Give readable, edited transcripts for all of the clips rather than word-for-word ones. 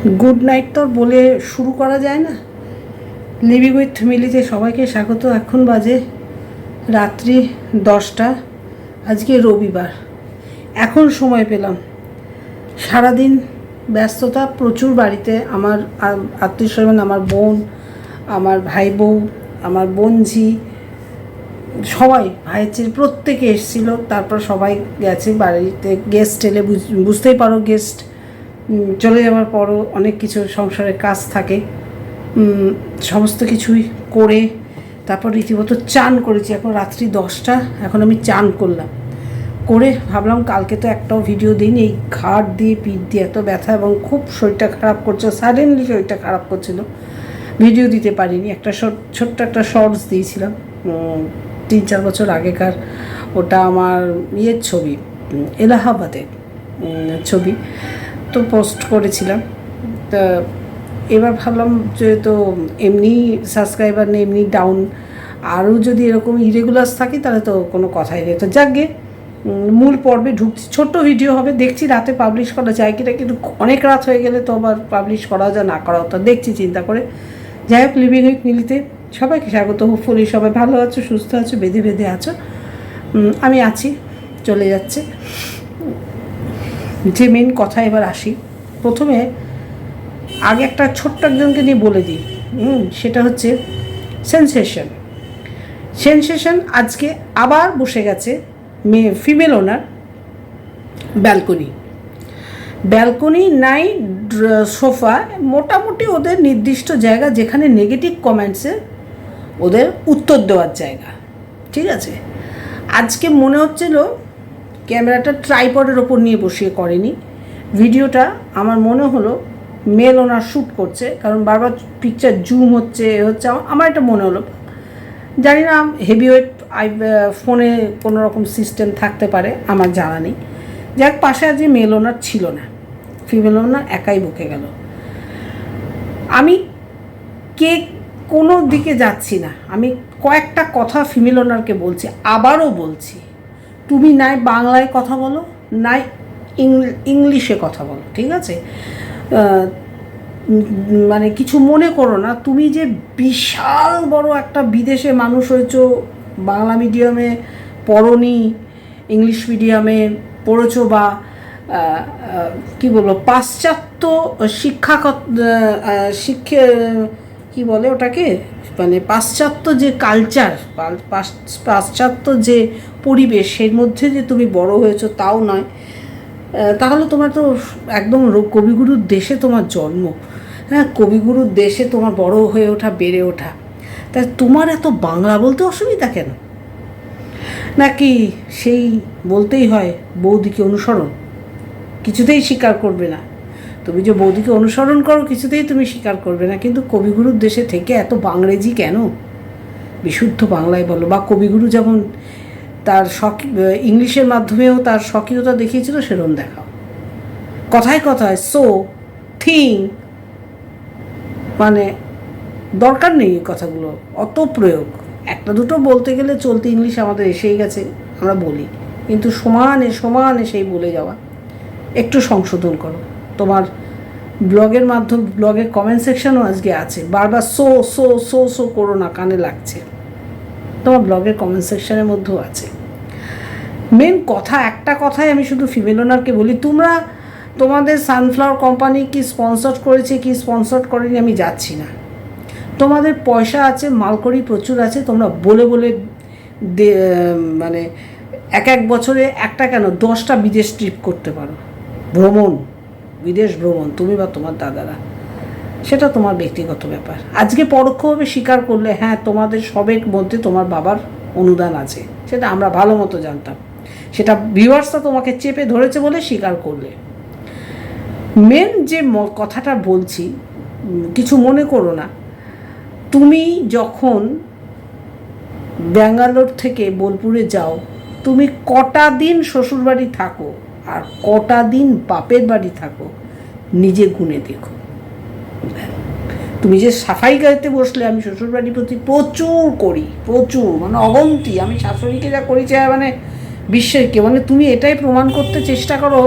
Good night তো বলে শুরু করা যায় না। লিভিং উইথ মিলিতে সবাইকে স্বাগত। এখন বাজে রাত্রি 10টা। আজকে রবিবার। এখন সময় পেলাম। সারাদিন ব্যস্ততা প্রচুর বাড়িতে। আমার আত্মীয় স্বজন, আমার বোন, আমার ভাই বউ, আমার বোনঝি, সবাই, ভাইয়ের ছেলে প্রত্যেকে এসেছিল। তারপর সবাই গেছে বাড়িতে। গেস্ট এলে বুঝতেই পারো, গেস্ট চলে যাওয়ার পরও অনেক কিছু সংসারের কাজ থাকে। সমস্ত কিছুই করে তারপর রীতিমতো চান করেছি। এখন রাত্রি 10টা, এখন আমি চান করলাম। করে ভাবলাম কালকে তো একটাও ভিডিও দিইনি। এই ঘাড় দিয়ে পিঠ দিয়ে এত ব্যথা এবং খুব শরীরটা খারাপ করছে, সাডেনলি শরীরটা খারাপ করছিল, ভিডিও দিতে পারিনি। একটা ছোট্ট একটা শর্টস দিয়েছিলাম 3-4 বছর আগেকার। ওটা আমার ইয়ের ছবি, এলাহাবাদের ছবি, তো পোস্ট করেছিলাম। তা এবার ভাবলাম যে তো এমনি সাবস্ক্রাইবার নেই, এমনি ডাউন, আরও যদি এরকম ইরেগুলার্স থাকে তাহলে তো কোনো কথাই নেই। তো যাকগে মূল পর্বে ঢুকছি। ছোট্ট ভিডিও হবে, দেখছি রাতে পাবলিশ করা যায় কিনা, কিন্তু অনেক রাত হয়ে গেলে তো আবার পাবলিশ করা যায় না করা, তো দেখছি চিন্তা করে। যাই হোক, লিভিং উইথ মিলিতে সবাইকে স্বাগত। হোপফুলি সবাই ভালো আছো, সুস্থ আছো, বেঁধে আছো। আমি আছি, চলে যাচ্ছে। যে মেন কথা এবার আসি। প্রথমে আগে একটা ছোট্ট একজনকে নিয়ে বলে দিই। সেটা হচ্ছে সেনসেশন আজকে আবার বসে গেছে ফিমেল ওনার ব্যালকনি নাই, সোফা, মোটামুটি ওদের নির্দিষ্ট জায়গা যেখানে নেগেটিভ কমেন্টসে ওদের উত্তর দেওয়ার জায়গা। ঠিক আছে, আজকে মনে হচ্ছিল ক্যামেরাটা ট্রাইপডের ওপর নিয়ে বসিয়ে করেনি ভিডিওটা। আমার মনে হলো মেল ওনার শ্যুট করছে, কারণ বারবার পিকচার জুম হচ্ছে আমার এটা মনে হলো। জানি না, হেভিওয়েট ফোনে কোনো রকম সিস্টেম থাকতে পারে, আমার জানা নেই। যাক, পাশে আজকে মেল ওনার ছিল না, ফিমেল ওনার একাই বকে গেল। আমি কোনো দিকে যাচ্ছি না, আমি কয়েকটা কথা ফিমেল ওনারকে বলছি, আবারও বলছি, তুমি নাই বাংলায় কথা বলো, নাই ইংলিশে কথা বলো, ঠিক আছে? মানে কিছু মনে করো না, তুমি যে বিশাল বড় একটা বিদেশে মানুষ হয়েছো, বাংলা মিডিয়ামে পড়োনি, ইংলিশ মিডিয়ামে পড়েছো, বা কী বলবো, পাশ্চাত্য শিক্ষা কী বলে ওটাকে, মানে পাশ্চাত্য যে কালচার, পাশ্চাত্য যে পরিবেশ, এর মধ্যে যে তুমি বড় হয়েছো তাও নয়। তাহলে তোমার তো একদম কবিগুরুর দেশে তোমার জন্ম। হ্যাঁ, কবিগুরুর দেশে তোমার বড় হয়ে ওঠা, বেড়ে ওঠা, তাই তোমার এত বাংলা বলতে অসুবিধা কেন? নাকি সেই বলতেই হয় বৌদিকে অনুসরণ, কিছুতেই স্বীকার করবে না। তুমি যে বৌদিকে অনুসরণ করো কিছুতেই তুমি স্বীকার করবে না, কিন্তু কবিগুরুর দেশে থেকে এত বাংরেজি কেন? বিশুদ্ধ বাংলায় বলো। বা কবিগুরু যেমন তার ইংলিশের মাধ্যমেও তার স্বকীয়তা দেখিয়েছিল, সেরকম দেখাও। কথায় কথায় সো থিং, মানে দরকার নেই এই কথাগুলো, অত প্রয়োগ। একটা দুটো বলতে গেলে চলতি ইংলিশ আমাদের এসেই গেছে, আমরা বলি, কিন্তু সমানে সেই বলে যাওয়া। একটু সংশোধন করো। তোমার ব্লগের ব্লগের কমেন্ট সেকশনও আজকে আছে, বারবার সো সো সো সো করো না, কানে লাগছে। তোমার ব্লগের কমেন্ট সেকশনের মধ্যেও আছে। মেন কথা, একটা কথাই আমি শুধু ফিমেল ওনারকে বলি, তোমাদের সানফ্লাওয়ার কোম্পানি কি স্পন্সর করেছে কি স্পন্সর করেনি আমি যাচ্ছি না। তোমাদের পয়সা আছে, মালকড়ি প্রচুর আছে, তোমরা বলে মানে এক বছরে একটা কেন 10টা বিদেশ ট্রিপ করতে পারো, বিদেশ ভ্রমণ, তুমি বা তোমার দাদারা। সেটা তোমার ব্যক্তিগত ব্যাপার। আজকে পরোক্ষভাবে স্বীকার করলে, হ্যাঁ তোমাদের সবের মধ্যে তোমার বাবার অনুদান আছে, সেটা আমরা ভালো মতো জানতাম, সেটা ভিউয়ার্সরা তোমাকে চেপে ধরেছে বলে স্বীকার করলে। মেন যে কথাটা বলছি, কিছু মনে করো না, তুমি যখন ব্যাঙ্গালোর থেকে বোলপুরে যাও, তুমি কটা দিন শ্বশুরবাড়ি থাকো আর কটা দিন বাপের বাড়ি থাকো, নিজে গুনে দেখো। তুমি যে সাফাই গাইতে বসলে, আমি শ্বশুরবাড়ির প্রতি প্রচুর করি, প্রচুর, মানে অগন্তি। আমি শাশুড়িকে যা করেছি, মানে বিশ্বেরকে, মানে তুমি এটাই প্রমাণ করতে চেষ্টা করো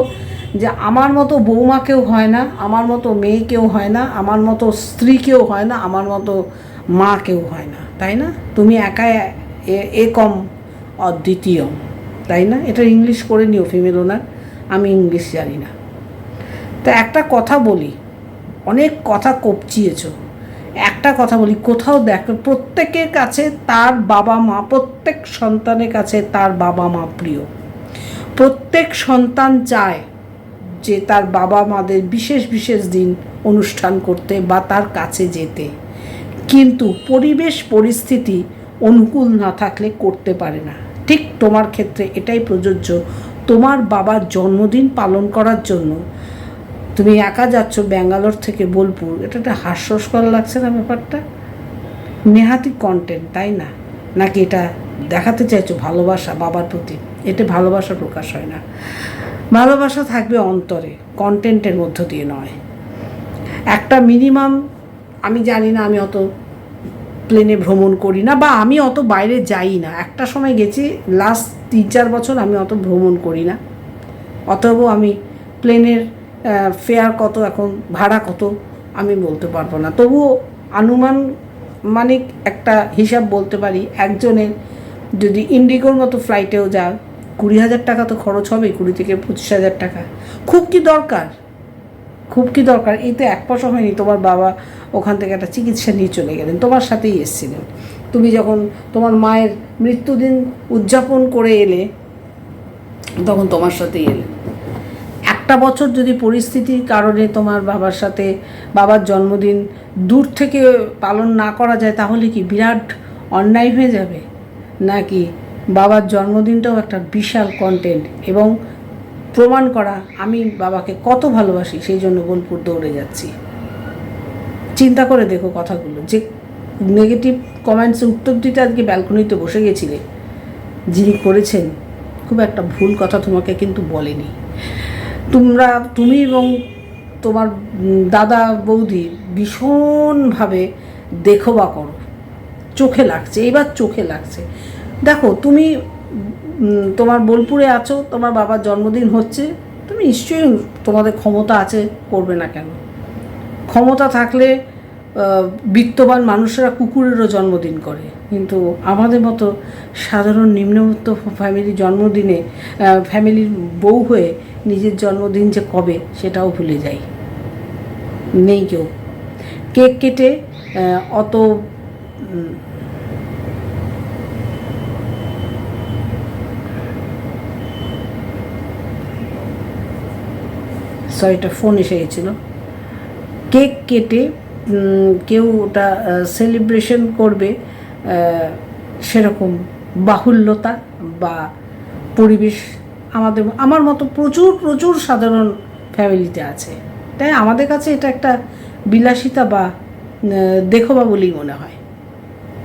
যে আমার মতো বৌমাকেও হয় না, আমার মতো মেয়েকেও হয় না, আমার মতো স্ত্রীকেও হয় না, আমার মতো মাকেও হয় না, তাই না? তুমি একা একম অদ্বিতীয়, তাই না? এটা ইংলিশ করে নিও ফিমেল ওনার, আমি ইংলিশ জানি না। তো একটা কথা বলি, অনেক কথা কপচিয়েছ, একটা কথা বলি, কোথাও দেখো প্রত্যেকের কাছে তার বাবা মা, প্রত্যেক সন্তানের কাছে তার বাবা মা প্রিয়। প্রত্যেক সন্তান চায় যে তার বাবা মাদের বিশেষ বিশেষ দিন অনুষ্ঠান করতে বা তার কাছে যেতে, কিন্তু পরিবেশ পরিস্থিতি অনুকূল না থাকলে করতে পারে না। ঠিক তোমার ক্ষেত্রে এটাই প্রযোজ্য। তোমার বাবার জন্মদিন পালন করার জন্য তুমি একা যাচ্ছ ব্যাঙ্গালোর থেকে বোলপুর, এটা একটা হাস্যস্কর লাগছে না ব্যাপারটা? নেহাতি কন্টেন্ট, তাই না? নাকি এটা দেখাতে চাইছো ভালোবাসা বাবার প্রতি? এটা ভালোবাসা প্রকাশ হয় না, ভালোবাসা থাকবে অন্তরে, কন্টেন্টের মধ্য দিয়ে নয়। একটা মিনিমাম, আমি জানি না, আমি অত প্লেনে ভ্রমণ করি না বা আমি অত বাইরে যাই না, একটা সময় গেছি, লাস্ট 3-4 বছর আমি অত ভ্রমণ করি না, অতএব আমি প্লেনের ফেয়ার কত, এখন ভাড়া কত আমি বলতে পারবো না, তবুও আনুমানিক একটা হিসাব বলতে পারি। একজনের যদি ইন্ডিগোর মতো ফ্লাইটেও যায় 20,000 টাকা তো খরচ হবে, 20 থেকে 25,000 টাকা। খুব কি দরকার? খুব কি দরকার? এই তো 1 পয়সা হয়নি, তোমার বাবা ওখান থেকে একটা চিকিৎসা নিয়ে চলে গেলেন, তোমার সাথেই এসেছিলেন। তুমি যখন তোমার মায়ের মৃত্যুদিন উদযাপন করে এলে তখন তোমার সাথেই এলেন। একটা বছর যদি পরিস্থিতির কারণে তোমার বাবার সাথে বাবার জন্মদিন দূর থেকে পালন না করা যায়, তাহলে কি বিরাট অন্যায় হয়ে যাবে? নাকি বাবার জন্মদিনটাও একটা বিশাল কন্টেন্ট, এবং প্রমাণ করা আমি বাবাকে কত ভালোবাসি, সেই জন্য বোলপুর দৌড়ে যাচ্ছি। চিন্তা করে দেখো কথাগুলো। যে নেগেটিভ কমেন্টসে উত্তর দিতে আজকে ব্যালকনিতে বসে গেছিলে, যিনি করেছেন খুব একটা ভুল কথা তোমাকে কিন্তু বলেনি। তুমি এবং তোমার দাদা বৌদি ভীষণভাবে দেখো বা করো, চোখে লাগছে, এবার চোখে লাগছে। দেখো তুমি তোমার বোলপুরে আছো, তোমার বাবার জন্মদিন হচ্ছে, তুমি নিশ্চয়ই তোমাদের ক্ষমতা আছে, করবে না কেন? ক্ষমতা থাকলে বিত্তবান মানুষেরা কুকুরেরও জন্মদিন করে, কিন্তু আমাদের মতো সাধারণ নিম্নবিত্ত ফ্যামিলির জন্মদিনে ফ্যামিলির বউ হয়ে নিজের জন্মদিন যে কবে সেটাও ভুলে যাই। নেই কেউ কেক কেটে অত একটা ফোন এসে গেছিলো। কেক কেটে কেউ ওটা সেলিব্রেশন করবে সেরকম বাহুল্যতা বা পরিবেশ আমার মতো প্রচুর প্রচুর সাধারণ ফ্যামিলিতে আছে, তাই আমাদের কাছে এটা একটা বিলাসিতা বা দেখোবা বলেই মনে হয়।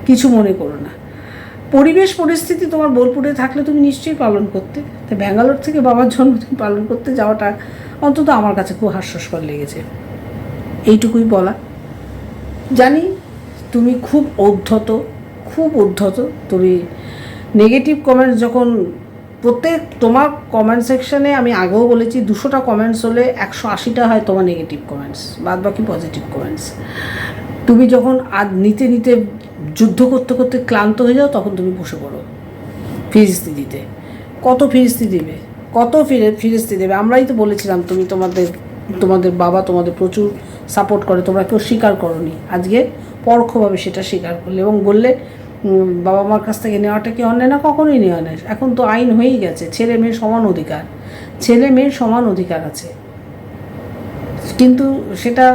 কিছু মনে করো না। পরিবেশ পরিস্থিতি তোমার বোলপুরে থাকলে তুমি নিশ্চয়ই পালন করতে, তাই ব্যাঙ্গালোর থেকে বাবার জন্মদিন পালন করতে যাওয়াটা অন্তত আমার কাছে খুব হাস্যস্কর লেগেছে। এইটুকুই বলা। জানি তুমি খুব উদ্ধত, তুমি নেগেটিভ কমেন্টস যখন তোমার কমেন্ট সেকশানে, আমি আগেও বলেছি 200টা কমেন্টস হলে 180টা হয় তোমার নেগেটিভ কমেন্টস, বাদ বাকি পজিটিভ কমেন্টস। তুমি যখন নিতে নিতে যুদ্ধ করতে করতে ক্লান্ত হয়ে যাও, তখন তুমি বসে পড়ো ফিরিস্তি দিতে। কত ফিরিস্তি দেবে, কত ফিরিস্তি দেবে? আমরাই তো বলেছিলাম তুমি তোমাদের বাবা তোমাদের প্রচুর সাপোর্ট করে, তোমরা কেউ স্বীকার করোনি, আজকে পরোক্ষভাবে সেটা স্বীকার করলে এবং বললে বাবা মার কাছ থেকে নেওয়াটা কি অন্যায়? না, কখনোই নেওয়া নেয়। এখন তো আইন হয়েই গেছে, ছেলে মেয়ের সমান অধিকার আছে, কিন্তু সেটা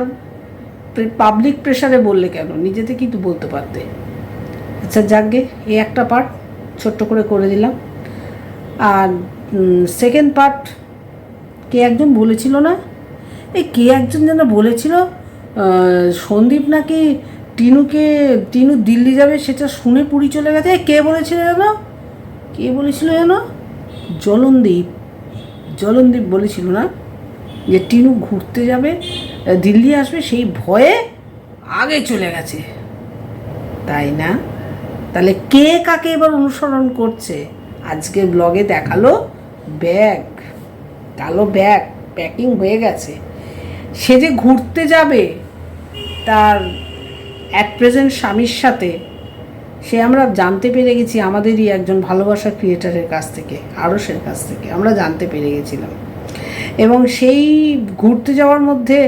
পাবলিক প্রেশারে বললে কেন? নিজেতে কিন্তু বলতে পারতে। আচ্ছা যাকগে, এই একটা পার্ট ছোট্ট করে দিলাম। আর সেকেন্ড পার্ট, কে একজন বলেছিল না, কে একজন যেন বলেছিল সন্দীপ নাকি টিনু দিল্লি যাবে, সেটা শুনে পুরী চলে গেছে। কে বলেছিল যেন? জলনদীপ বলেছিল না যে টিনু ঘুরতে যাবে, দিল্লি আসবে, সেই ভয়ে আগে চলে গেছে, তাই না? তাহলে কে কাকে এবার অনুসরণ করছে? আজকে ব্লগে দেখালো ব্যাগ, কালো ব্যাগ, প্যাকিং হয়ে গেছে, সে যে ঘুরতে যাবে তার অ্যাট প্রেজেন্ট স্বামীর সাথে, সে আমরা জানতে পেরে গেছি আমাদেরই একজন ভালোবাসার ক্রিয়েটারের কাছ থেকে, আরশের কাছ থেকে আমরা জানতে পেরে গেছিলাম। এবং সেই ঘুরতে যাওয়ার মধ্যে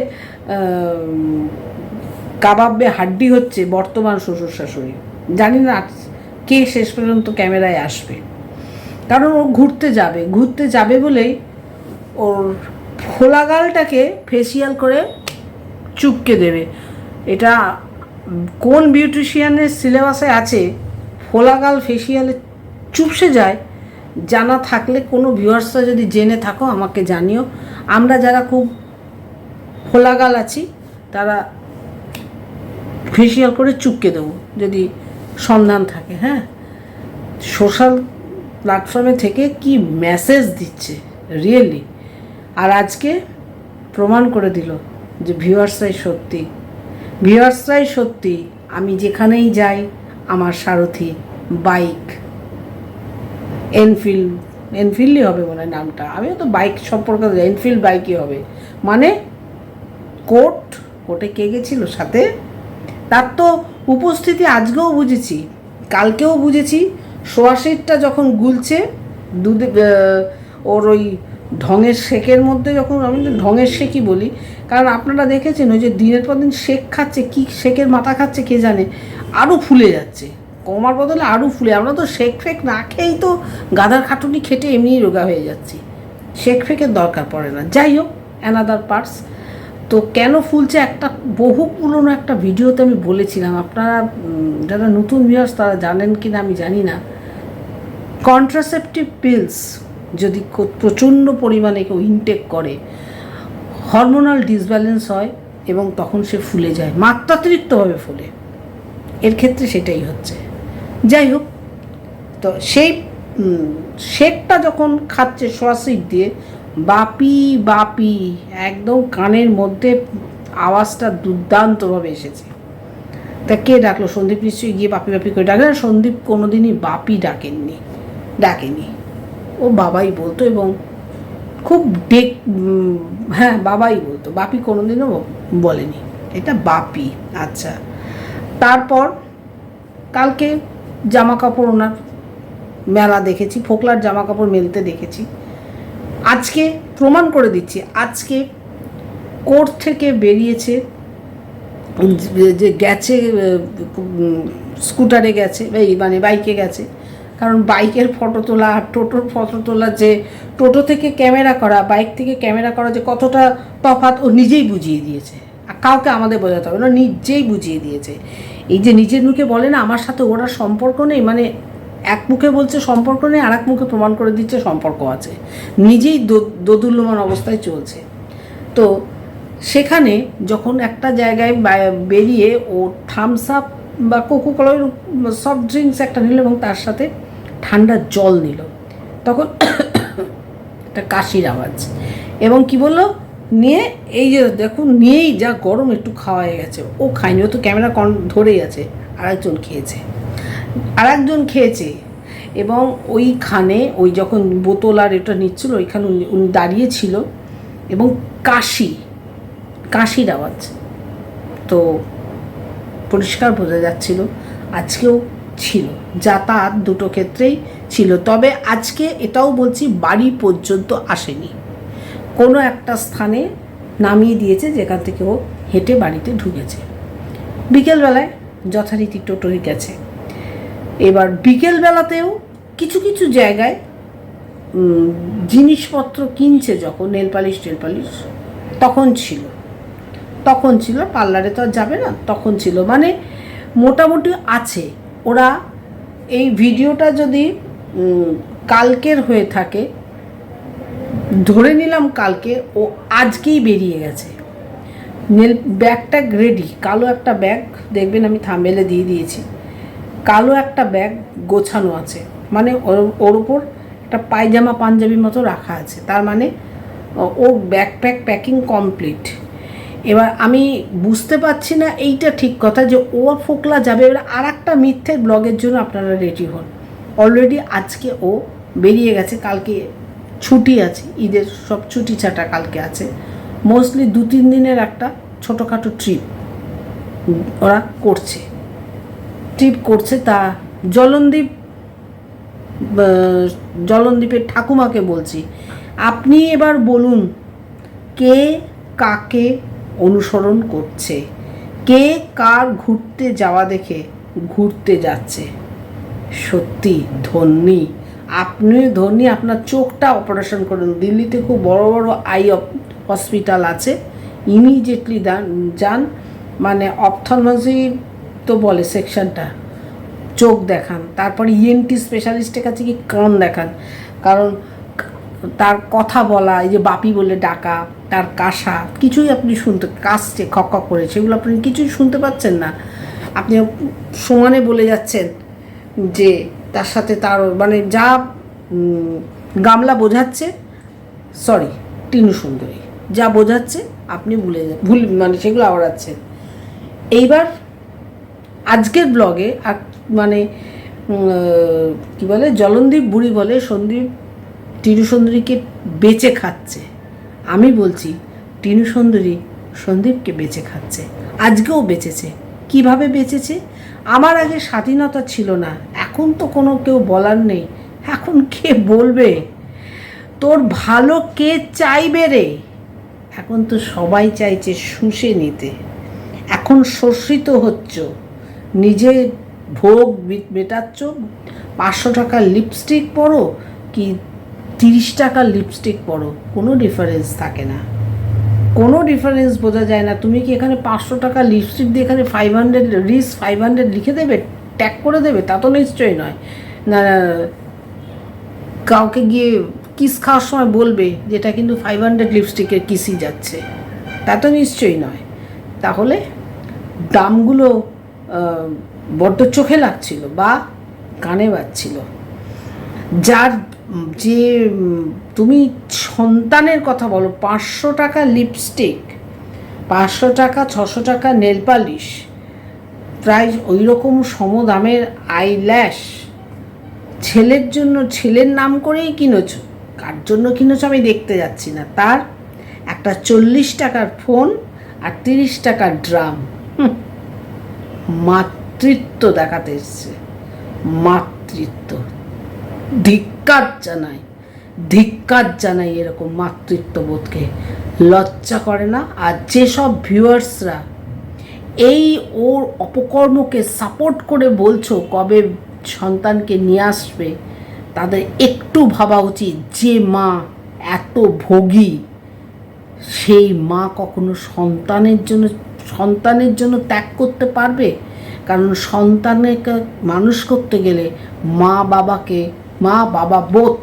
কাবাবে হাড্ডি হচ্ছে বর্তমান শ্বশুর শাশুড়ি। জানি না কে শেষ পর্যন্ত ক্যামেরায় আসবে, কারণ ও ঘুরতে যাবে বলেই ওর ফোলাগালটাকে ফেসিয়াল করে চুপকে দেবে। এটা কোন বিউটিশিয়ানের সিলেবাসে আছে ফোলাগাল ফেসিয়ালে চুপসে যায়? জানা থাকলে কোনো ভিউয়ার্সরা যদি জেনে থাকো আমাকে জানিও। আমরা যারা খুব ফোলাগাল আছি তারা ফেসিয়াল করে চুপকে দেবো যদি সন্ধান থাকে। হ্যাঁ, সোশ্যাল প্ল্যাটফর্মে থেকে কি মেসেজ দিচ্ছে রিয়েলি। আর আজকে প্রমাণ করে দিল যে ভিউয়ার্সরাই সত্যি। আমি যেখানেই যাই আমার সারথি বাইক, এনফিল্ডই হবে মনে হয় নামটা, আমিও তো বাইক সম্পর্কে এনফিল্ড বাইকই হবে। মানে কোর্টে কে গেছিল সাথে, তার তো উপস্থিতি আজকেও বুঝেছি, কালকেও বুঝেছি। সোয়াশিরটা যখন গুলছে ওর ওই ঢঙের শেকের মধ্যে, যখন আমি ঢঙের শেকই বলি, কারণ আপনারা দেখেছেন ওই যে দিনের পর দিন শেক খাচ্ছে, কি শেকের মাথা খাচ্ছে কে জানে, আরও ফুলে যাচ্ছে, কমার বদলে আরও ফুলে। আমরা তো শেক ফেক না খেয়েই তো গাধার খাটুনি খেটে এমনিই রোগা হয়ে যাচ্ছি, শেক ফেকের দরকার পড়ে না। যাই হোক, অ্যানাদার পার্টস। তো কেন ফুলছে, একটা বহু পুরনো একটা ভিডিওতে আমি বলেছিলাম, আপনারা যারা নতুন ভিউয়ার্স তারা জানেন কি না আমি জানি না। কন্ট্রাসেপটিভ পিলস যদি প্রচণ্ড পরিমাণে কেউ ইনটেক করে, হরমোনাল ডিসব্যালেন্স হয় এবং তখন সে ফুলে যায়, মাত্রাতিরিক্তভাবে ফুলে। এর ক্ষেত্রে সেটাই হচ্ছে। যাই হোক, তো সেই শেকটা যখন খাচ্ছে সোয়াশিক দিয়ে, বাপি একদম কানের মধ্যে আওয়াজটা দুর্দান্তভাবে এসেছে। তা কে ডাকলো? সন্দীপ নিশ্চয়ই গিয়ে বাপি করে ডাকলেন। সন্দীপ কোনোদিনই বাপি ডাকেনি, ও বাবাই বলতো, এবং খুব হ্যাঁ বাবাই বলতো, বাপি কোনোদিনও বলেনি, এটা বাপি। আচ্ছা, তারপর কালকে জামা কাপড় ওনার মেলা দেখেছি, ফোকলার জামা কাপড় মেলতে দেখেছি। আজকে প্রমাণ করে দিচ্ছি, আজকে কোর্ট থেকে বেরিয়েছে, যে গেছে স্কুটারে গেছে, মানে বাইকে গেছে, কারণ বাইকের ফটো তোলা আর টোটোর ফটো তোলা, যে টোটো থেকে ক্যামেরা করা বাইক থেকে ক্যামেরা করা যে কতটা তফাৎ ও নিজেই বুঝিয়ে দিয়েছে। আর কাউকে আমাদের বোঝাতে হবে না, নিজেই বুঝিয়ে দিয়েছে। এই যে নিজের মুখে বলে না আমার সাথে ওরা সম্পর্ক নেই, মানে এক মুখে বলছে সম্পর্ক নেই, আর এক মুখে প্রমাণ করে দিচ্ছে সম্পর্ক আছে, নিজেই দোদুল্যমান অবস্থায় চলছে। তো সেখানে যখন একটা জায়গায় বেরিয়ে ও থামস আপ বা কোকোকোলার সফট ড্রিঙ্কস একটা নিল এবং তার সাথে ঠান্ডা জল নিল, তখন একটা কাশির আওয়াজ, এবং কি বললো, নিয়ে এই যে দেখুন নিয়েই যা গরম একটু খাওয়া হয়ে গেছে। ও খায়নি, ও তো ক্যামেরা ধরেই আছে, আরেকজন খেয়েছে। এবং ওইখানে ওই যখন বোতল আর এটা নিচ্ছিল ওইখানে উনি দাঁড়িয়ে ছিল, এবং কাশির আওয়াজ তো পরিষ্কার বোঝা যাচ্ছিল। আজকেও ছিল, যাতায়াত দুটো ক্ষেত্রেই ছিল। তবে আজকে এটাও বলছি, বাড়ি পর্যন্ত আসেনি, কোনো একটা স্থানে নামিয়ে দিয়েছে যেখান থেকে ও হেঁটে বাড়িতে ঢুকেছে। বিকেলবেলায় যথারীতি টোটোয় গেছে। এবার বিকেলবেলাতেও কিছু কিছু জায়গায় জিনিসপত্র কিনছে, যখন নেল পালিশ তখন ছিল, পার্লারে তো আর যাবে না, তখন ছিল, মানে মোটামুটি আছে। ওরা এই ভিডিওটা যদি কালকের হয়ে থাকে, ধরে নিলাম কালকে, ও আজকেই বেরিয়ে গেছে। ব্যাগটা রেডি, কালো একটা ব্যাগ দেখবেন, আমি থাম্বনেলে দিয়ে দিয়েছি, কালো একটা ব্যাগ গোছানো আছে, মানে ওর উপর একটা পায়জামা পাঞ্জাবির মতো রাখা আছে, তার মানে ওর প্যাকিং কমপ্লিট। এবার আমি বুঝতে পারছি না, এইটা ঠিক কথা যে ও ফোকলা যাবে। এবার আর একটা মিথ্যের ব্লগের জন্য আপনারা রেডি হন। অলরেডি আজকে ও বেরিয়ে গেছে, কালকে ছুটি আছে, ঈদের সব ছুটি ছাটা কালকে আছে, মোস্টলি 2-3 দিনের একটা ছোটোখাটো ট্রিপ ওরা করছে। তা জলনদীপের ঠাকুমাকে বলছি, আপনি এবার বলুন কে কাকে অনুসরণ করছে, কে কার ঘুরতে যাওয়া দেখে ঘুরতে যাচ্ছে। সত্যি ধন্যী, আপনি ধন্যী, আপনার চোখটা অপারেশন করুন। দিল্লিতে খুব বড় বড় আই হসপিটাল আছে, ইমিডিয়েটলি যান, মানে অপথলমোলজি তো বলে সেকশনটা, চোখ দেখান, তারপরে ইএনটি স্পেশালিস্টের কাছে কি কান দেখান, কারণ তার কথা বলা, এই যে বাপি বলে ডাকা, তার কাশা, কিছুই আপনি কাশছে খক খক করে, সেগুলো আপনি কিছুই শুনতে পাচ্ছেন না। আপনি সমানে বলে যাচ্ছেন যে তার সাথে তার মানে যা গামলা বোঝাচ্ছে, সরি টিনু সুন্দরী যা বোঝাচ্ছে আপনি ভুল মানে সেগুলো আওড়াচ্ছেন। এইবার আজকের ব্লগে মানে কি বলে, জলনদীপ বুড়ি বলে টিনু সুন্দরীকে বেচে খাচ্ছে। আমি বলছি টিনু সুন্দরী সন্দীপকে বেচে খাচ্ছে, আজকেও বেচেছে। কিভাবে বেচেছে? আমার আগে স্বাধীনতা ছিল না, এখন তো কোনো কেউ বলার নেই, এখন কে বলবে? তোর ভালো কে চাইবে রে? এখন তো সবাই চাইছে শুষে নিতে। এখন শোষিত হচ্ছ, নিজে ভোগ মেটাচ্ছ। 500 টাকার লিপস্টিক পরো কি 30 টাকার লিপস্টিক পরো, কোনো ডিফারেন্স থাকে না, কোনো ডিফারেন্স বোঝা যায় না। তুমি কি এখানে 500 টাকা লিপস্টিক দিয়ে এখানে 500 লিখে দেবে, ট্যাগ করে দেবে? তা তো নিশ্চয়ই নয়। না, কাউকে গিয়ে কিস খাওয়ার সময় বলবে যেটা কিন্তু 500 লিপস্টিকের কিসই যাচ্ছে, তা তো নিশ্চয়ই নয়। তাহলে দামগুলো বড্ড চোখে লাগছিল বা কানে বাজছিল। যে তুমি সন্তানের কথা বলো, 500 টাকা লিপস্টিক, 500 টাকা 600 টাকা নেল পালিশ, প্রায় ওই রকম সমদামের আইল্যাশ, ছেলের জন্য, ছেলের নাম করেই কিনেছ, কার জন্য কিনেছ আমি দেখতে যাচ্ছি না, তার একটা 40 টাকার ফোন আর 30 টাকার ড্রাম। মাতৃত্ব দেখাতে এসছে, মাতৃত্ব। ধিক্কার জানাই এরকম মাতৃত্ববোধকে, লজ্জা করে না? আর যেসব ভিউয়ার্সরা এই ওর অপকর্মকে সাপোর্ট করে বলছো কবে সন্তানকে নিয়ে আসবে, তাদের একটু ভাবা উচিত যে মা এত ভোগী, সেই মা কখনো সন্তানের জন্য ত্যাগ করতে পারবে? কারণ সন্তানকে মানুষ করতে গেলে মা বাবা বোধ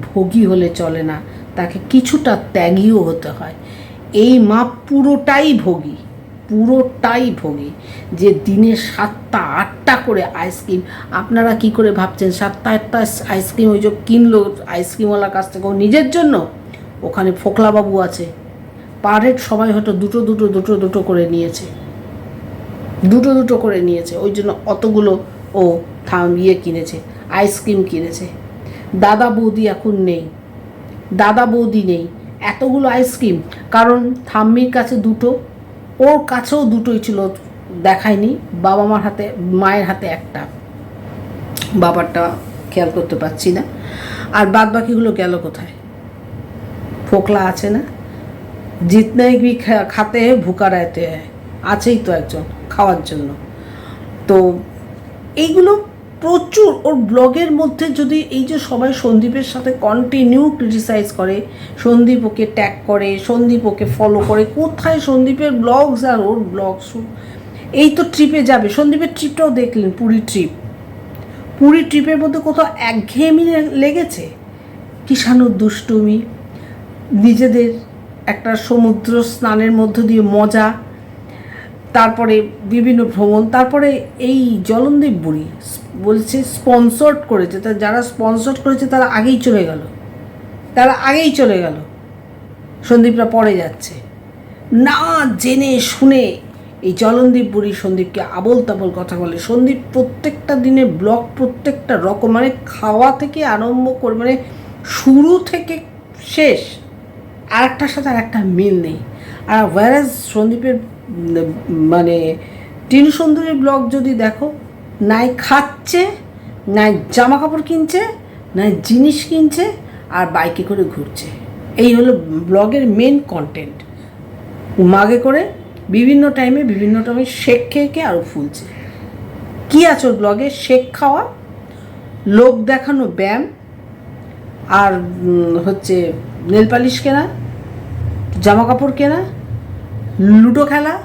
ভোগী হলে চলে না, তাকে কিছুটা ত্যাগীও হতে হয়। এই মা পুরোটাই ভোগী, যে দিনে 7টা-8টা করে আইসক্রিম। আপনারা কি করে ভাবছেন 7টা-8টা আইসক্রিম ওই যে কিনলো আইসক্রিমওয়ালার কাছ থেকে ও নিজের জন্য? ওখানে ফোকলাবাবু আছে, পার হেড সবাই হয়তো দুটো করে নিয়েছে, দুটো করে নিয়েছে, ওই জন্য অতগুলো ও কিনেছে, আইসক্রিম কিনেছে। দাদা বৌদি নেই, এতগুলো আইসক্রিম, কারণ থাম্মির কাছে দুটো, ওর কাছেও দুটোই ছিল, দেখায়নি। মায়ের হাতে একটা, বাবারটা খেয়াল করতে পারছি না। আর বাদ বাকিগুলো গেল কোথায়? ফোকলা আছে না, জিতনা ভি খাতে হ্যায় ভুকা রাহতে হ্যায়, আছেই তো একজন খাওয়ার জন্য। তো এইগুলো প্রচুর ওর ব্লগের মধ্যে। যদি এই যে সবাই সন্দীপের সাথে কন্টিনিউ ক্রিটিসাইজ করে, সন্দীপ ওকে ট্যাগ করে, সন্দীপ ওকে ফলো করে, কোথায় সন্দীপের ব্লগস আর ওর ব্লগস? এই তো ট্রিপে যাবে, সন্দীপের ট্রিপটাও দেখলেন, পুরী ট্রিপের মধ্যে কোথাও একঘেয়েমি লেগেছে? কিষাণুর দুষ্টুমি, নিজেদের একটা সমুদ্র স্নানের মধ্য দিয়ে মজা, তারপরে বিভিন্ন ভ্রমণ, তারপরে এই জলনদীপ বুড়ি বলছে স্পন্সর্ড করেছে, তা যারা স্পন্সর্ড করেছে তারা আগেই চলে গেল, সন্দীপরা পরে যাচ্ছে না জেনে শুনে। এই জলনদীপ বুড়ি সন্দীপকে আবোল তাবোল কথা বলে। সন্দীপ প্রত্যেকটা দিনে ব্লগ, প্রত্যেকটা রকম, মানে খাওয়া থেকে আরম্ভ করে, মানে শুরু থেকে শেষ আরেকটার সাথে আর একটা মিল নেই। আর ওয়ারাজ সন্দীপের মানে টিনু সুন্দরীর ব্লগ যদি দেখো, নাই খাচ্ছে, নাই জামা কাপড় কিনছে, নাই জিনিস কিনছে, আর বাইকে করে ঘুরছে। এই হলো ব্লগের মেন কন্টেন্ট। মাগে করে বিভিন্ন টাইমে শেক খেয়ে খেয়ে আরও ফুলছে। কী আছে ওর ব্লগে? শেক খাওয়া, লোক দেখানো ব্যায়াম, আর হচ্ছে নেল পালিশ কেনা, জামা কাপড় কেনা, লুডো খেলা,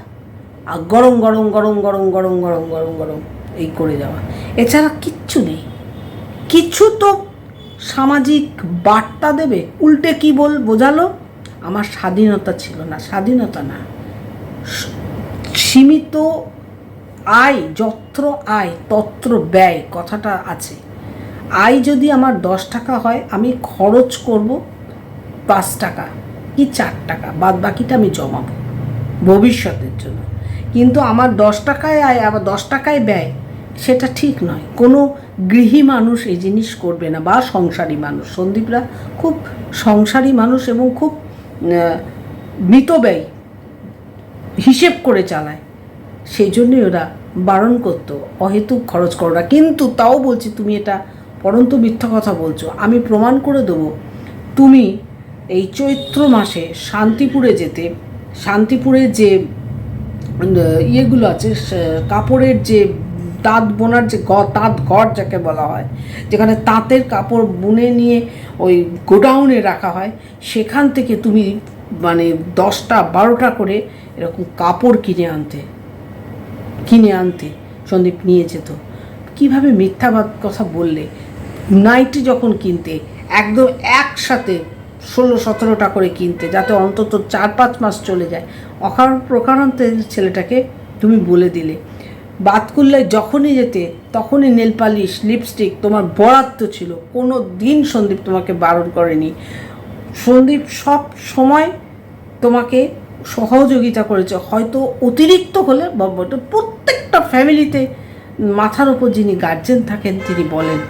আর গরম গরম গরম গরম গরম গরম গরম গরম এই করে যাওয়া। এছাড়া কিচ্ছু নেই। কিছু তো সামাজিক বার্তা দেবে। উল্টে কি বোঝালো? আমার স্বাধীনতা ছিল না। স্বাধীনতা না, সীমিত আয়, যত্র আয় তত্র ব্যয় কথাটা আছে। আয় যদি আমার 10 টাকা হয়, আমি খরচ করব 5 টাকা কি 4 টাকা, বাদ বাকিটা আমি জমাবো ভবিষ্যতের জন্য। কিন্তু আমার 10 টাকায় আয় আবার 10 টাকায় ব্যয়, সেটা ঠিক নয়। কোনো গৃহী মানুষ এই জিনিস করবে না, বা সংসারী মানুষ। সন্দীপরা খুব সংসারী মানুষ এবং খুব মিতব্যয়ী, হিসেব করে চালায়। সেই জন্যই ওরা বারণ করতো অহেতুক খরচ করো না। কিন্তু তাও বলছি, তুমি এটা পরন্তু মিথ্যা কথা বলছো। আমি প্রমাণ করে দেবো। তুমি এই চৈত্র মাসে শান্তিপুরে যেতে, শান্তিপুরে যে ইয়েগুলো আছে, কাপড়ের যে তাঁত বোনার যে তাঁত ঘর যাকে বলা হয়, যেখানে তাঁতের কাপড় বুনে নিয়ে ওই গোডাউনে রাখা হয়, সেখান থেকে তুমি মানে 10টা 12টা করে এরকম কাপড় কিনে আনতে সন্দীপ নিয়ে যেত। কীভাবে মিথ্যাবাদ কথা বললে? নাইটি যখন কিনতে, একদম একসাথে 16-17টা করে কিনতে, যাতে অন্তত 4-5 মাস চলে যায়। প্রকারান্তে ছেলেটাকে তুমি বলে দিলে। বাতকুল্লায় যখনই যেতে তখনই নেল পালিশ, লিপস্টিক তোমার বরাদ্দ ছিল। কোনো দিন সন্দীপ তোমাকে বারণ করেনি। সন্দীপ সব সময় তোমাকে সহযোগিতা করেছে। হয়তো অতিরিক্ত হলে প্রত্যেকটা ফ্যামিলিতে মাথার ওপর যিনি গার্জেন থাকেন তিনি বলেন,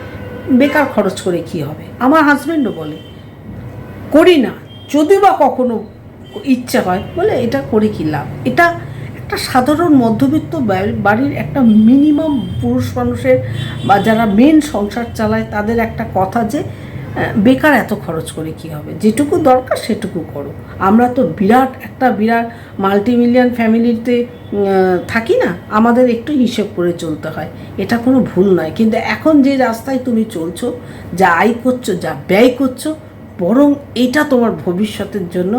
বেকার খরচ করে কি হবে। আমার হাজব্যান্ডও বলে, করি না, যদি বা কখনো ইচ্ছা হয়, বলে এটা করে কি লাভ। এটা একটা সাধারণ মধ্যবিত্ত বাড়ির একটা মিনিমাম পুরুষ মানুষের, বা যারা মেন সংসার চালায় তাদের একটা কথা, যে বেকার এত খরচ করে কি হবে, যেটুকু দরকার সেটুকু করো। আমরা তো বিরাট মাল্টিমিলিয়ন ফ্যামিলিতে থাকি না, আমাদের একটু হিসেব করে চলতে হয়। এটা কোনো ভুল নয়। কিন্তু এখন যে রাস্তায় তুমি চলছো, যা আয় করছো, যা ব্যয় করছো, বরং এটা তোমার ভবিষ্যতের জন্য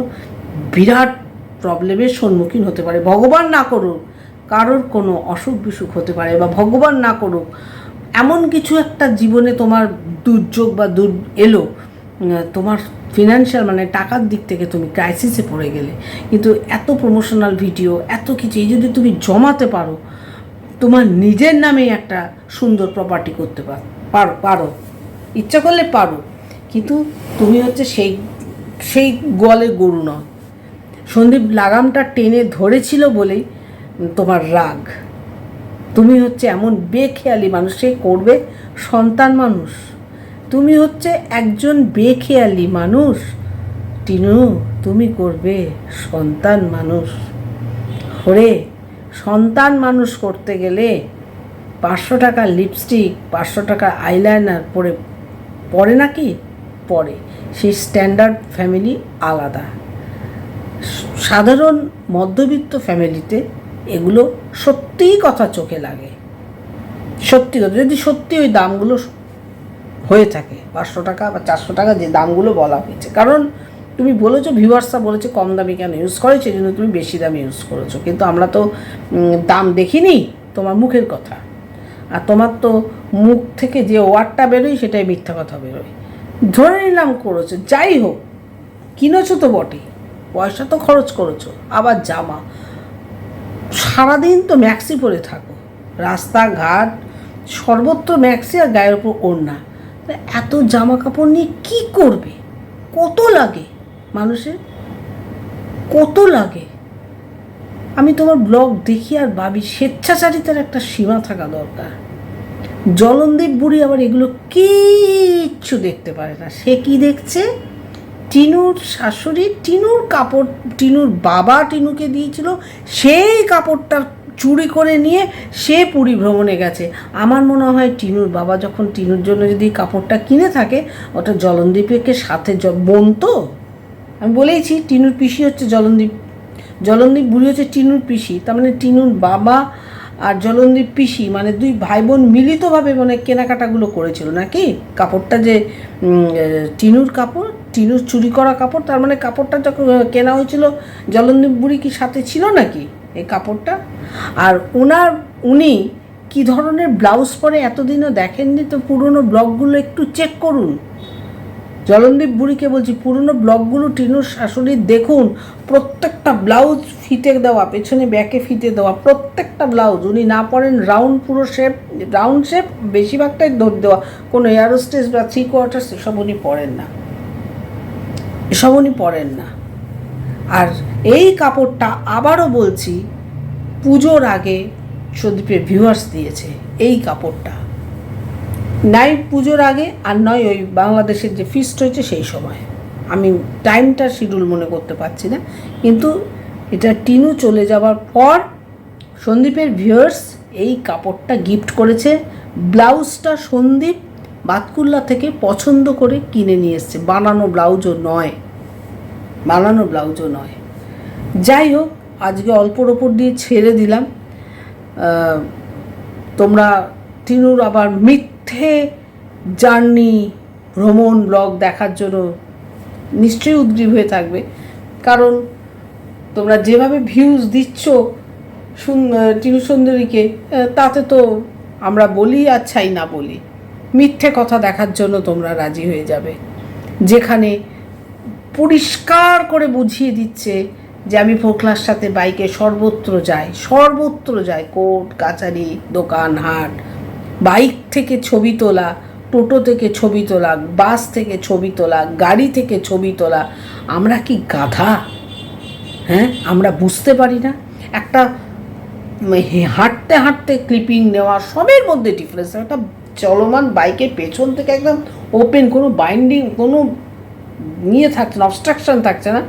বিরাট প্রবলেমের সম্মুখীন হতে পারে। ভগবান না করুক কারোর কোনো অসুখ বিসুখ হতে পারে, বা ভগবান না করুক এমন কিছু একটা জীবনে তোমার দুর্যোগ বা এলো, তোমার ফিনান্সিয়াল মানে টাকার দিক থেকে তুমি ক্রাইসিসে পড়ে গেলে। কিন্তু এত প্রমোশনাল ভিডিও, এত কিছু, এই যদি তুমি জমাতে পারো, তোমার নিজের নামে একটা সুন্দর প্রপার্টি করতে পারো, ইচ্ছা করলে পারো। কিন্তু তুমি হচ্ছে সেই গোয়ালে গরু নয়। সন্দীপ লাগামটা টেনে ধরেছিল বলেই তোমার রাগ। তুমি হচ্ছে এমন বেখেয়ালি মানুষ, সে করবে সন্তান মানুষ। তুমি হচ্ছে একজন বেখেয়ালি মানুষ টিনু, তুমি করবে সন্তান মানুষ। ওরে, সন্তান মানুষ করতে গেলে 500 টাকার লিপস্টিক, 500 টাকার আইলাইনার পরে নাকি পরে, সেই স্ট্যান্ডার্ড ফ্যামিলি আলাদা। সাধারণ মধ্যবিত্ত ফ্যামিলিতে এগুলো সত্যিই কথা চোখে লাগে। সত্যি কথা, যদি সত্যি ওই দামগুলো হয়ে থাকে, 500 টাকা বা 400 টাকা যে দামগুলো বলা হয়েছে। কারণ তুমি বলেছো, ভিউয়ার্সরা বলেছে কম দামি কেন ইউজ করে, সেই জন্য তুমি বেশি দামে ইউজ করেছো। কিন্তু আমরা তো দাম দেখিনি, তোমার মুখের কথা। আর তোমার তো মুখ থেকে যে ওয়ার্ডটা বেরোয় সেটাই মিথ্যা কথা বেরোয়। ধরে নিলাম করেছো, যাই হোক, কিনেছো তো বটেই, পয়সা তো খরচ করেছো। আবার জামা, সারাদিন তো ম্যাক্সি পরে থাকো, রাস্তাঘাট সর্বত্র ম্যাক্সি, আর গায়ের ওপর ওড়না। এত জামা কাপড় নিয়ে কী করবে? কত লাগে মানুষের, কত লাগে। আমি তোমার ব্লগ দেখি আর ভাবি, স্বেচ্ছাচারিতার একটা সীমা থাকা দরকার। জলনদীপ বুড়ি আবার এগুলো কিচ্ছু দেখতে পারে না। সে কি দেখছে, টিনুর শাশুড়ি টিনুর কাপড়, টিনুর বাবা টিনুকে দিয়েছিল, সেই কাপড়টা চুরি করে নিয়ে সে পুরী ভ্রমণে গেছে। আমার মনে হয় টিনুর বাবা যখন টিনুর জন্য যদি কাপড়টা কিনে থাকে, ওটা জলনদীপকে সাথে বোন তো, আমি বলেইছি টিনুর পিসি হচ্ছে জলনদীপ, জলনদীপ বুড়ি হচ্ছে টিনুর পিসি, তার মানে টিনুর বাবা আর জলনদীপ পিসি মানে দুই ভাই বোন মিলিতভাবে মানে কেনাকাটাগুলো করেছিল নাকি। কাপড়টা যে টিনুর কাপড়, টিনুর চুরি করা কাপড়, তার মানে কাপড়টা যখন কেনা হয়েছিল জলনদীপ বুড়ি কি সাথে ছিল নাকি এই কাপড়টা। আর উনি কি ধরনের ব্লাউজ পরে এতদিনও দেখেননি তো, পুরনো ব্লগগুলো একটু চেক করুন। জলনদীপ বুড়িকে বলছি, পুরনো ব্লগগুলো টিনুর শাশুড়ির দেখুন, প্রত্যেকটা ব্লাউজ ফিতে দেওয়া, পেছনে ব্যাকে ফিতে দেওয়া, প্রত্যেকটা ব্লাউজ। উনি না পরেন রাউন্ড, পুরো শেপ, রাউন্ড শেপ বেশিরভাগটাই দৌড় দেওয়া, কোনো এয়ারোস্টেস বা 3/4 এসব উনি পরেন না, এসব উনি পরেন না। আর এই কাপড়টা আবারও বলছি, পুজোর আগে সন্দীপের ভিউয়ার্স দিয়েছে এই কাপড়টা, নাই পুজোর আগে আর নয় ওই বাংলাদেশের যে ফিস্ট হয়েছে সেই সময়, আমি টাইমটা শিডিউল মনে করতে পারছি না, কিন্তু এটা টিনু চলে যাওয়ার পর সন্দীপের ভিউয়ার্স এই কাপড়টা গিফট করেছে। ব্লাউজটা সন্দীপ বাতকুল্লা থেকে পছন্দ করে কিনে নিয়ে এসছে, বানানো ব্লাউজও নয়, বানানো ব্লাউজও নয়। যাই হোক, আজকে অল্পর ওপর দিয়ে ছেড়ে দিলাম। তোমরা টিনুর আবার মিথ্যে জার্নি ভ্রমণ ব্লগ দেখার জন্য নিশ্চয়ই উদ্গ্রীব হয়ে থাকবে, কারণ তোমরা যেভাবে ভিউজ দিচ্ছ টিনু সুন্দরীকে, তাতে তো আমরা বলি আর ছাই না বলি, মিথ্যে কথা দেখার জন্য তোমরা রাজি হয়ে যাবে, যেখানে পরিষ্কার করে বুঝিয়ে দিচ্ছে যে আমি ফোকলার সাথে বাইকে সর্বত্র যাই, কোর্ট কাছারি দোকান হাট, বাইক থেকে ছবি তোলা, টোটো থেকে ছবি তোলা, বাস থেকে ছবি তোলা, গাড়ি থেকে ছবি তোলা। আমরা কি গাধা? হ্যাঁ, আমরা বুঝতে পারি না? একটা হাঁটতে হাঁটতে ক্লিপিং নেওয়া, সবের মধ্যে ডিফারেন্স। একটা চলমান বাইকের পেছন থেকে একদম ওপেন, কোনো বাইন্ডিং, কোনো নিয়ে থাকছে না, অবস্ট্রাকশন থাকছে না,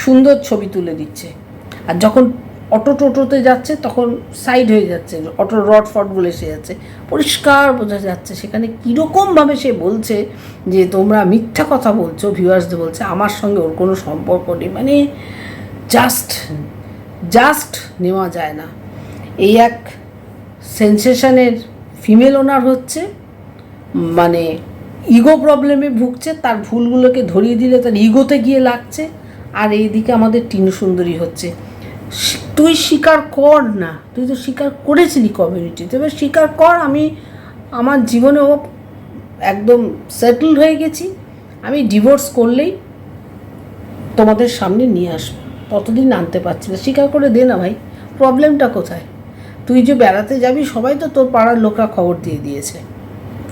সুন্দর ছবি তুলে দিচ্ছে। আর যখন টোটোতে যাচ্ছে তখন সাইড হয়ে যাচ্ছে, অটো রড ফটগুলো এসে যাচ্ছে, পরিষ্কার বোঝা যাচ্ছে সেখানে কীরকমভাবে সে বলছে যে তোমরা মিথ্যা কথা বলছো, ভিউয়ার্সদের বলছে আমার সঙ্গে ওর কোনো সম্পর্ক নেই। মানে জাস্ট নেওয়া যায় না। এই এক সেন্সেশনের ফিমেল ওনার হচ্ছে, মানে ইগো প্রবলেমে ভুগছে, তার ভুলগুলোকে ধরিয়ে দিলে তার ইগোতে গিয়ে লাগছে, আর এইদিকে আমাদের টিনু সুন্দরী হচ্ছে। তুই স্বীকার কর না, তুই তো স্বীকার করেছিলি কমিউনিটিতে, এবার স্বীকার কর আমি আমার জীবনেও একদম সেটেলড হয়ে গেছি, আমি ডিভোর্স করলেই তোমাদের সামনে নিয়ে আসবো, ততদিন আনতে পারছি না, স্বীকার করে দে না ভাই, প্রবলেমটা কোথায়? তুই যে বেড়াতে যাবি সবাই তো তোর পাড়ার লোকরা খবর দিয়ে দিয়েছে,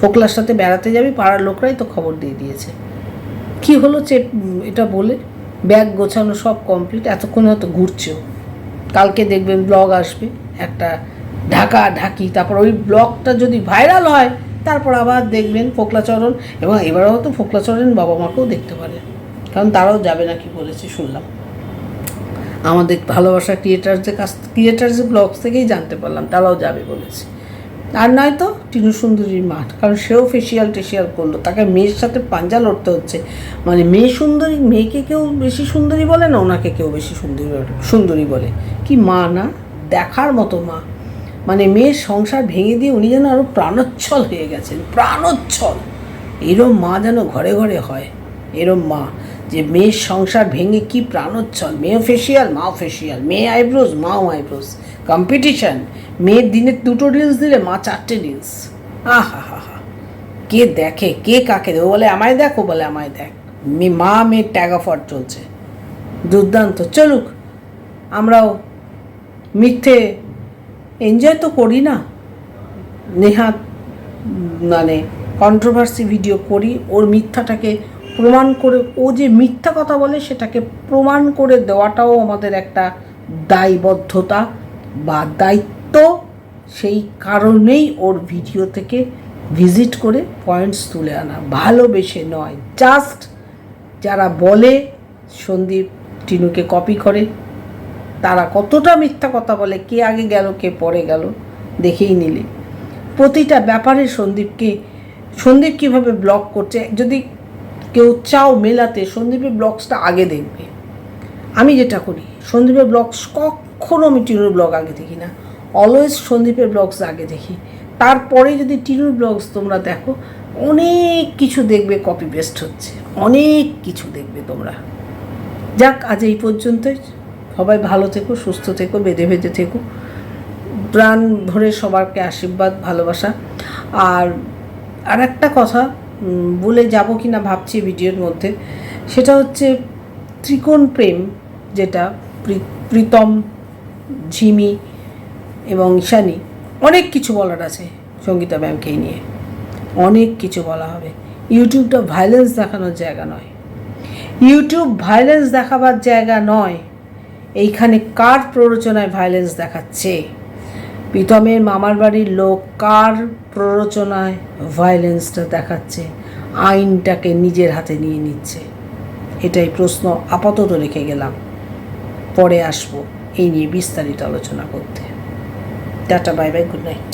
ফোকলার সাথে বেড়াতে যাবি পাড়ার লোকরাই তো খবর দিয়ে দিয়েছে। কি হলো এটা বলে ব্যাগ গোছানো সব কমপ্লিট, এতক্ষণ হয়তো ঘুরছেও, কালকে দেখবেন ব্লগ আসবে একটা ঢাকি, তারপর ওই ব্লগটা যদি ভাইরাল হয় তারপর আবার দেখবেন ফোকলাচরণ, এবং এবারে হয়তো ফোকলাচরণ বাবা মাকেও দেখতে পারে, কারণ তারাও যাবে নাকি বলেছে শুনলাম, আমাদের ভালোবাসা ক্রিয়েটার্সের ব্লগস থেকেই জানতে পারলাম তারাও যাবে বলেছে। আর নয় তো টিনু সুন্দরীর মাঠ, কারণ সেও ফেসিয়াল করলো, তাকে মেয়ের সাথে পাঞ্জা লড়তে হচ্ছে। মানে মেয়েকে কেউ বেশি সুন্দরী বলে না, ওনাকে কেউ বেশি সুন্দরী বলে। কি মা না, দেখার মতো মা। মানে মেয়ের সংসার ভেঙে দিয়ে উনি যেন আরও প্রাণোচ্ছল হয়ে গেছেন, প্রাণোচ্ছল। এরম মা যেন ঘরে ঘরে হয়, এরম মা যে মেয়ের সংসার ভেঙে কি প্রাণোচ্ছল। মেয়েও ফেসিয়াল, মাও ফেসিয়াল, মেয়ে আইব্রোজ, মাও আইব্রোজ, কম্পিটিশান। মেয়ের দিনে 2টো রিলস দিলে মা 4টে রিলস। আহা, কে দেখে, কে কাকে দেবে? বলে আমায় দেখ, ও বলে আমায় দেখ। মেয়ের ট্যাগ অফার চলছে, দুর্দান্ত। চলুক, আমরাও মিথ্যে এনজয় তো করি না, নেহাত মানে কন্ট্রোভার্সি ভিডিও করি, ওর মিথ্যাটাকে প্রমাণ করে, ও যে মিথ্যা কথা বলে সেটাকে প্রমাণ করে দেওয়াটাও আমাদের একটা দায়বদ্ধতা বা দায়িত্ব, সেই কারণেই ওর ভিডিও থেকে ভিজিট করে পয়েন্টস তুলে আনা, ভালোবেসে নয়। জাস্ট যারা বলে সন্দীপ টিনুকে কপি করে, তারা কতটা মিথ্যা কথা বলে, কে আগে গেল কে পরে গেল দেখেই নিলে। প্রতিটা ব্যাপারে সন্দীপ কীভাবে ব্লগ করছে, যদি কেউ চাও মেলাতে, সন্দীপের ব্লগসটা আগে দেখবে। আমি যেটা করি, সন্দীপের ব্লগস কখনও আমি টিনুর ব্লগ আগে দেখি না, অলওয়েজ সন্দীপের ব্লগস আগে দেখি। তারপরে যদি টিনুর ব্লগস তোমরা দেখো, অনেক কিছু দেখবে কপি পেস্ট হচ্ছে, অনেক কিছু দেখবে তোমরা। যাক, আজ এই পর্যন্তই। সবাই ভালো থেকো, সুস্থ থেকো, বেঁধে থেকো, প্রাণ ভরে সবারকে আশীর্বাদ, ভালোবাসা। আর একটা কথা বলে যাব কি না ভাবছি ভিডিওর মধ্যে, সেটা হচ্ছে ত্রিকোণ প্রেম, যেটা প্রীতম, ঝিমি এবং ঈশানী, অনেক কিছু বলার আছে সঙ্গীতা ম্যামকে নিয়ে, অনেক কিছু বলা হবে। ইউটিউবটা ভায়োলেন্স দেখানোর জায়গা নয়, ইউটিউব ভায়োলেন্স দেখাবার জায়গা নয়। এইখানে কার প্ররোচনায় ভায়োলেন্স দেখাচ্ছে? প্রীতমের মামার বাড়ির লোক কার প্ররোচনায় ভায়োলেন্সটা দেখাচ্ছে, আইনটাকে নিজের হাতে নিয়ে নিচ্ছে? এটাই প্রশ্ন আপাতত রেখে গেলাম, পরে আসবো এই নিয়ে বিস্তারিত আলোচনা করতে। Tata, bye bye, good night.